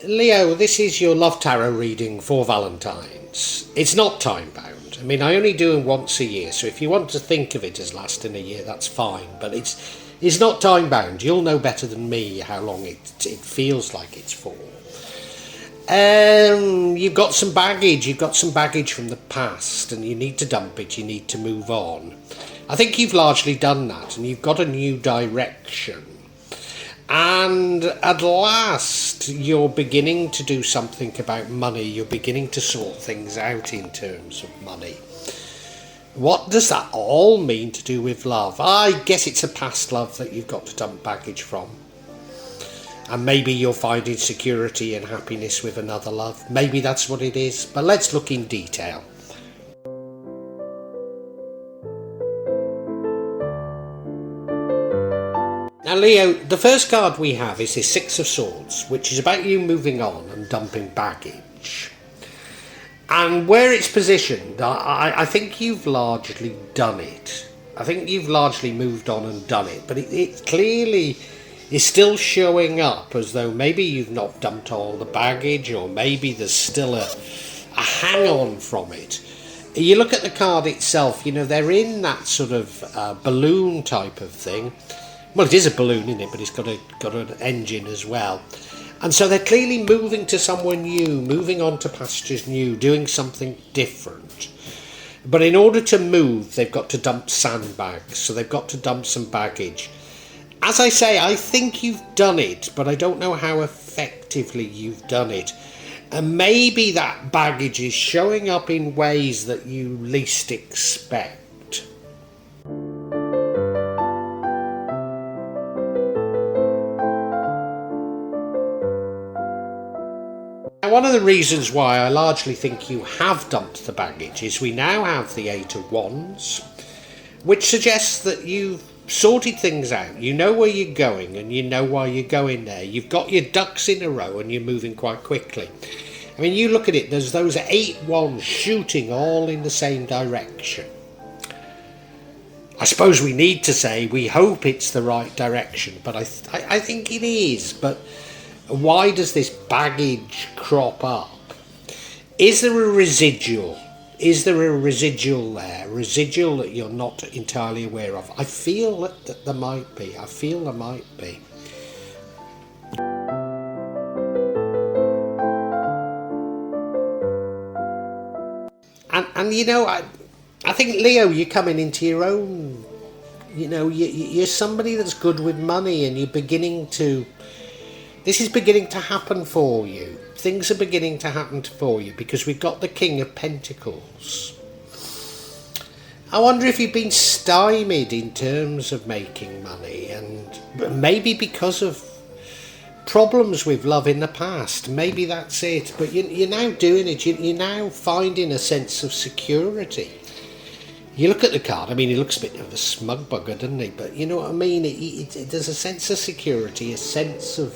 Leo, this is your love tarot reading for Valentines. It's not time bound. I mean, I only do them once a year, so if you want to think of it as lasting a year, that's fine. But it's not time bound. You'll know better than me how long it feels like it's for. You've got some baggage. You've got some baggage from the past, and you need to dump it. You need to move on. I think you've largely done that, and you've got a new direction. And at last, you're beginning to do something about money. You're beginning to sort things out in terms of money. What does that all mean to do with love? I guess it's a past love that you've got to dump baggage from. And maybe you're finding security and happiness with another love. Maybe that's what it is. But let's look in detail. Now, Leo, the first card we have is this Six of Swords, which is about you moving on and dumping baggage. And where it's positioned, I think you've largely done it. I think you've largely moved on and done it. But it clearly is still showing up as though maybe you've not dumped all the baggage, or maybe there's still a hang-on from it. You look at the card itself, you know, they're in that sort of balloon type of thing. Well, it is a balloon, isn't it? But it's got an engine as well. And so they're clearly moving to somewhere new, moving on to pastures new, doing something different. But in order to move, they've got to dump sandbags. So they've got to dump some baggage. As I say, I think you've done it, but I don't know how effectively you've done it. And maybe that baggage is showing up in ways that you least expect. One of the reasons why I largely think you have dumped the baggage is we now have the Eight of Wands, which suggests that you've sorted things out. You know where you're going and you know why you're going there. You've got your ducks in a row and you're moving quite quickly. I mean, you look at it, there's those 8 wands shooting all in the same direction. I suppose we need to say we hope it's the right direction, but I think it is. But why does this baggage crop up? Is there a residual? Is there a residual there? Residual that you're not entirely aware of? I feel that there might be. I feel there might be. And you know, I think, Leo, you're coming into your own. You know, you're somebody that's good with money, and you're beginning to. This is beginning to happen for you. Things are beginning to happen for you because we've got the King of Pentacles. I wonder if you've been stymied in terms of making money, and maybe because of problems with love in the past. Maybe that's it. But you're now doing it. You're now finding a sense of security. You look at the card, I mean, he looks a bit of a smug bugger, doesn't he? But you know what I mean? There's a sense of security, a sense of,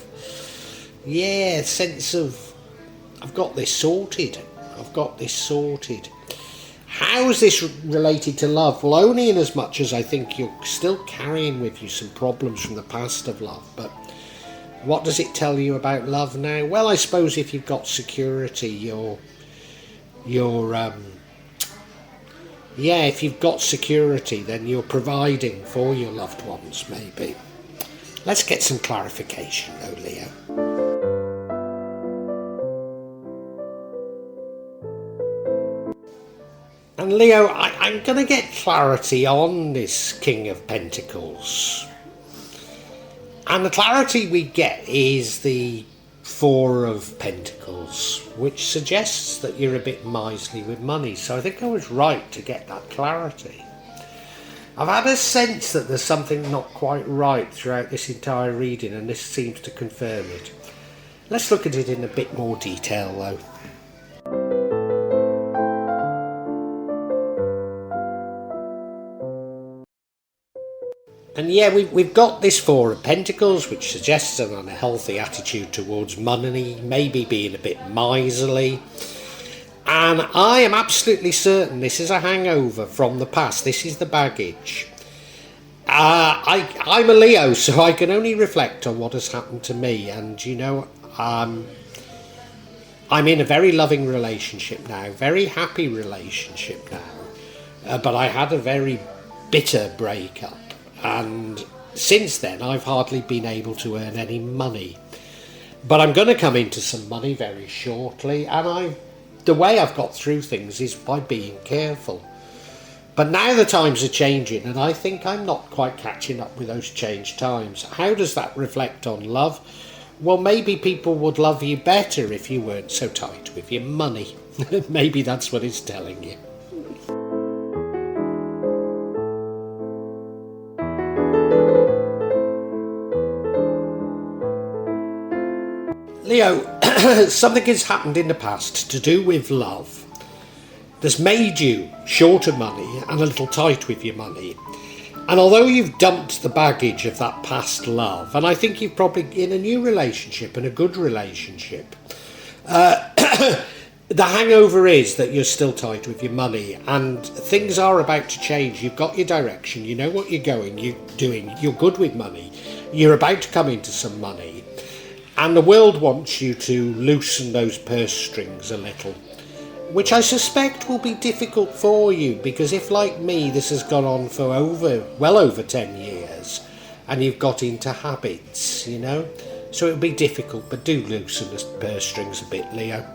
I've got this sorted. I've got this sorted. How is this related to love? Well, only in as much as I think you're still carrying with you some problems from the past of love. But what does it tell you about love now? Well, I suppose if you've got security, if you've got security, then you're providing for your loved ones, maybe. Let's get some clarification, though, Leo. And Leo, I'm going to get clarity on this King of Pentacles. And the clarity we get is the Four of Pentacles, which suggests that you're a bit miserly with money. So I think I was right to get that clarity. I've had a sense that there's something not quite right throughout this entire reading, and this seems to confirm it. Let's look at it in a bit more detail, though. And yeah, we've got this Four of Pentacles, which suggests an unhealthy attitude towards money, maybe being a bit miserly. And I am absolutely certain this is a hangover from the past. This is the baggage. I'm a Leo, so I can only reflect on what has happened to me. And, you know, I'm in a very loving relationship now, very happy relationship now, but I had a very bitter breakup, and since then I've hardly been able to earn any money. But I'm going to come into some money very shortly, and the way I've got through things is by being careful. But now the times are changing, and I think I'm not quite catching up with those changed times. How does that reflect on love? Well, maybe people would love you better if you weren't so tight with your money. Maybe that's what it's telling you. Leo, something has happened in the past to do with love that's made you short of money and a little tight with your money. And although you've dumped the baggage of that past love, and I think you're probably in a new relationship and a good relationship, the hangover is that you're still tight with your money, and things are about to change. You've got your direction, you know what you're doing, you're good with money, you're about to come into some money, and the world wants you to loosen those purse strings a little, which I suspect will be difficult for you, because if, like me, this has gone on for well over 10 years and you've got into habits, so it'll be difficult. But do loosen the purse strings a bit, Leo.